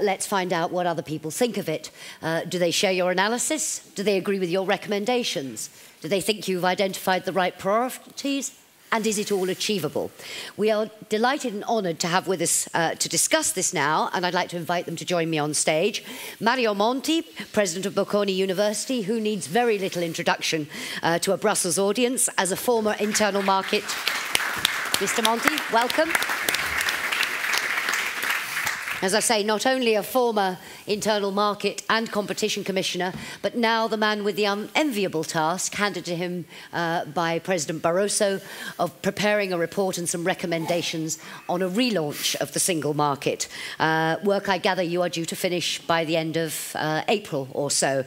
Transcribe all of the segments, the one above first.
Let's find out what other people think of it. Do they share your analysis? Do they agree with your recommendations? Do they think you've identified the right priorities? And is it all achievable? We are delighted and honoured to have with us to discuss this now, and I'd like to invite them to join me on stage. Mario Monti, President of Bocconi University, who needs very little introduction to a Brussels audience as a former internal market. Mr. Monti, welcome. As I say, not only a former internal market and competition commissioner, but now the man with the unenviable task handed to him by President Barroso of preparing a report and some recommendations on a relaunch of the single market. Work I gather you are due to finish by the end of April or so.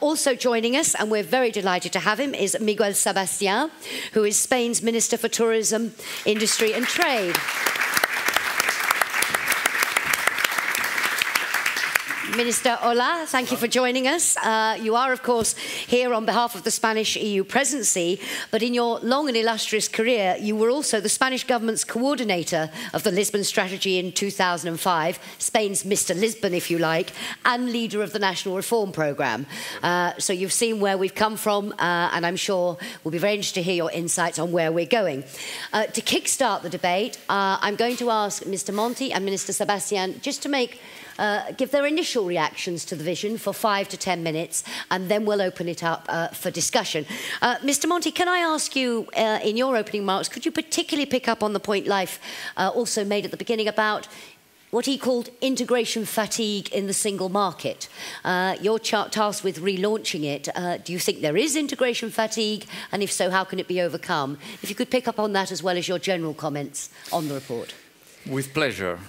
Also joining us, and we're very delighted to have him, is Miguel Sebastián, who is Spain's Minister for Tourism, Industry and Trade. Minister, hola, thank you for joining us. You are, of course, here on behalf of the Spanish EU presidency, but in your long and illustrious career, you were also the Spanish government's coordinator of the Lisbon strategy in 2005, Spain's Mr. Lisbon, if you like, and leader of the National Reform Programme. So you've seen where we've come from, and I'm sure we'll be very interested to hear your insights on where we're going. To kickstart the debate, I'm going to ask Mr. Monti and Minister Sebastián just to give their initial reactions to the vision for 5 to 10 minutes, and then we'll open it up for discussion. Mr. Monti, can I ask you, in your opening remarks, could you particularly pick up on the point Leif also made at the beginning about what he called integration fatigue in the single market? You're tasked with relaunching it. Do you think there is integration fatigue? And if so, how can it be overcome? If you could pick up on that as well as your general comments on the report. With pleasure.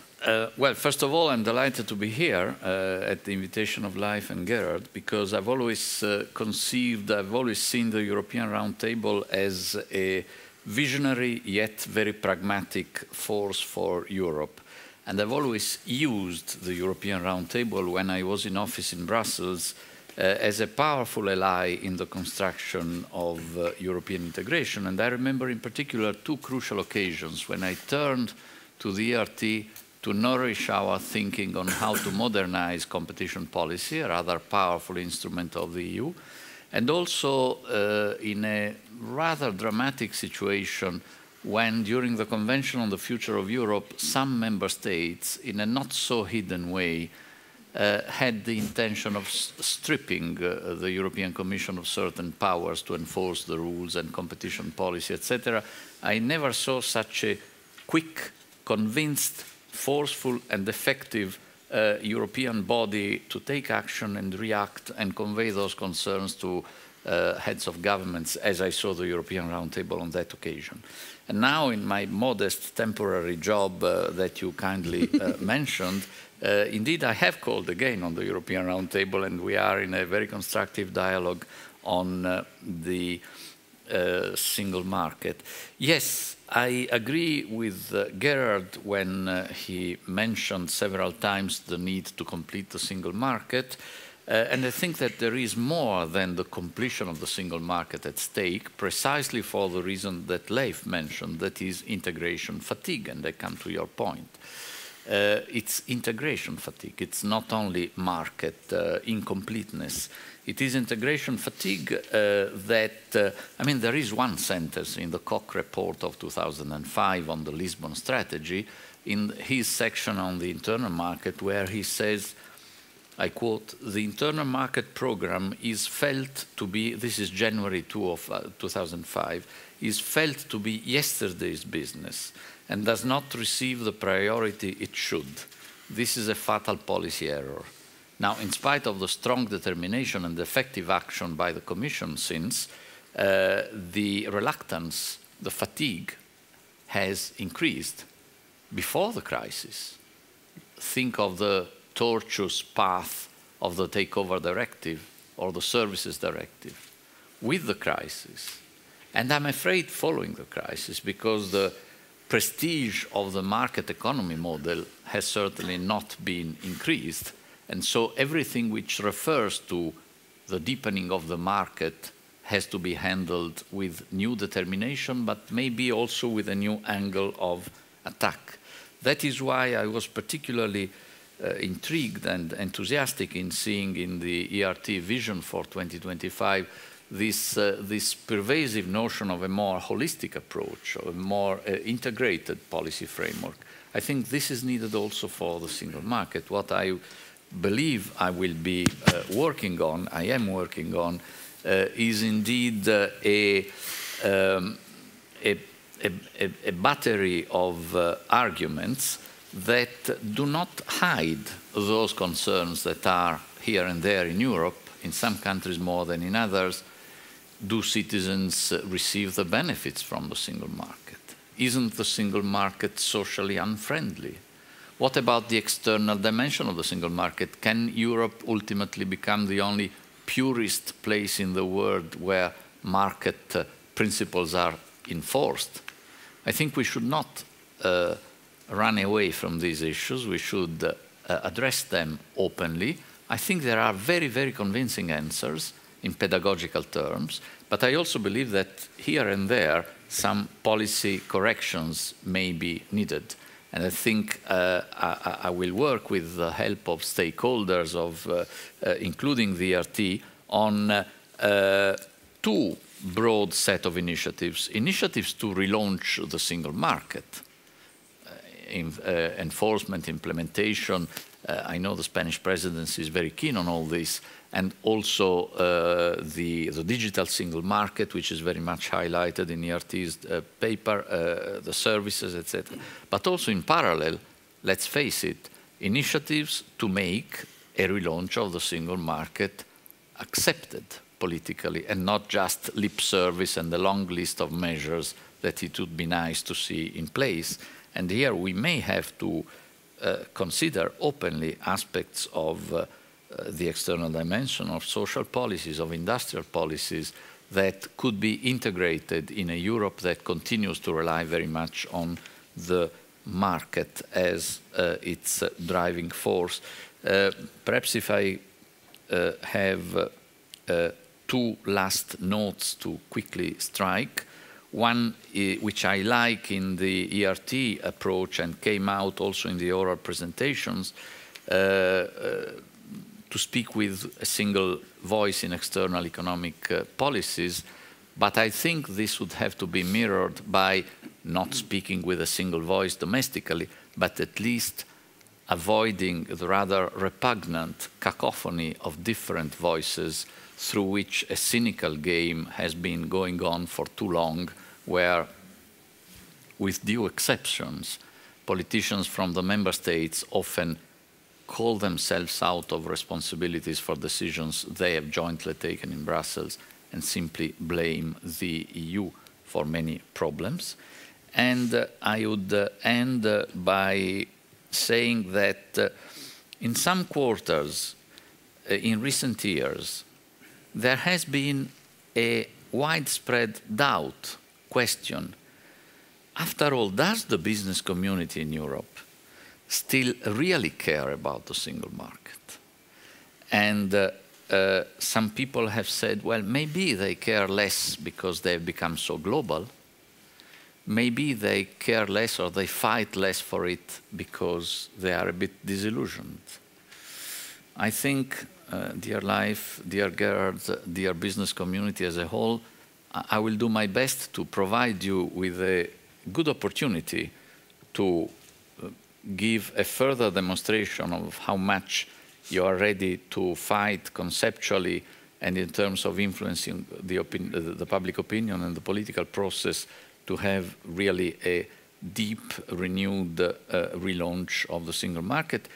Well, first of all, I'm delighted to be here at the invitation of Leif and Gerard, because I've always I've always seen the European Roundtable as a visionary yet very pragmatic force for Europe. And I've always used the European Roundtable when I was in office in Brussels as a powerful ally in the construction of European integration. And I remember in particular two crucial occasions when I turned to the ERT to nourish our thinking on how to modernize competition policy, a rather powerful instrument of the EU, and also in a rather dramatic situation when, during the Convention on the Future of Europe, some member states, in a not-so-hidden way, had the intention of stripping the European Commission of certain powers to enforce the rules and competition policy, etc. I never saw such a quick, convinced, forceful and effective European body to take action and react and convey those concerns to heads of governments, as I saw the European Roundtable on that occasion. And now, in my modest temporary job that you kindly mentioned, indeed I have called again on the European Roundtable, and we are in a very constructive dialogue on the single market. Yes, I agree with Gerard when he mentioned several times the need to complete the single market. And I think that there is more than the completion of the single market at stake, precisely for the reason that Leif mentioned, that is integration fatigue. And I come to your point. It's integration fatigue. It's not only market incompleteness. It is integration fatigue I mean, there is one sentence in the Koch report of 2005 on the Lisbon strategy, in his section on the internal market, where he says, I quote, "The internal market program is felt to be," this is January 2 of 2005, "is felt to be yesterday's business and does not receive the priority it should. This is a fatal policy error." Now, in spite of the strong determination and effective action by the Commission since, the reluctance, the fatigue, has increased before the crisis. Think of the tortuous path of the Takeover Directive or the Services Directive with the crisis. And I'm afraid following the crisis, because the prestige of the market economy model has certainly not been increased. And so everything which refers to the deepening of the market has to be handled with new determination, but maybe also with a new angle of attack. That is why I was particularly intrigued and enthusiastic in seeing in the ERT vision for 2025 this pervasive notion of a more holistic approach, of a more integrated policy framework. I think this is needed also for the single market. What I believe I will be working on, I am working on, is indeed a battery of arguments that do not hide those concerns that are here and there in Europe, in some countries more than in others. Do citizens receive the benefits from the single market? Isn't the single market socially unfriendly? What about the external dimension of the single market? Can Europe ultimately become the only purist place in the world where market principles are enforced? I think we should not run away from these issues. We should address them openly. I think there are very, very convincing answers in pedagogical terms, but I also believe that here and there some policy corrections may be needed. And I think I will work with the help of stakeholders, including the ERT, on two broad set of initiatives. Initiatives to relaunch the single market, enforcement, implementation. I know the Spanish presidency is very keen on all this, and also the digital single market, which is very much highlighted in ERT's paper, the services, etc. But also in parallel, let's face it, initiatives to make a relaunch of the single market accepted politically and not just lip service and a long list of measures that it would be nice to see in place. And here we may have to consider openly aspects of the external dimension of social policies, of industrial policies that could be integrated in a Europe that continues to rely very much on the market as its driving force. Perhaps if I have two last notes to quickly strike. One, which I like in the ERT approach and came out also in the oral presentations, to speak with a single voice in external economic policies, but I think this would have to be mirrored by not speaking with a single voice domestically, but at least avoiding the rather repugnant cacophony of different voices through which a cynical game has been going on for too long, where, with due exceptions, politicians from the member states often call themselves out of responsibilities for decisions they have jointly taken in Brussels and simply blame the EU for many problems. And I would end by saying that in some quarters in recent years, there has been a widespread doubt, question. After all, does the business community in Europe still really care about the single market? And some people have said, well, maybe they care less because they've become so global. Maybe they care less or they fight less for it because they are a bit disillusioned. I think, dear Life, dear Gerard, dear business community as a whole, I will do my best to provide you with a good opportunity to give a further demonstration of how much you are ready to fight conceptually and in terms of influencing the public opinion and the political process to have really a deep, renewed relaunch of the single market,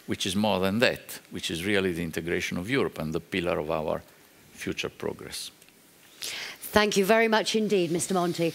which is more than that, which is really the integration of Europe and the pillar of our future progress. Thank you very much indeed, Mr. Monti.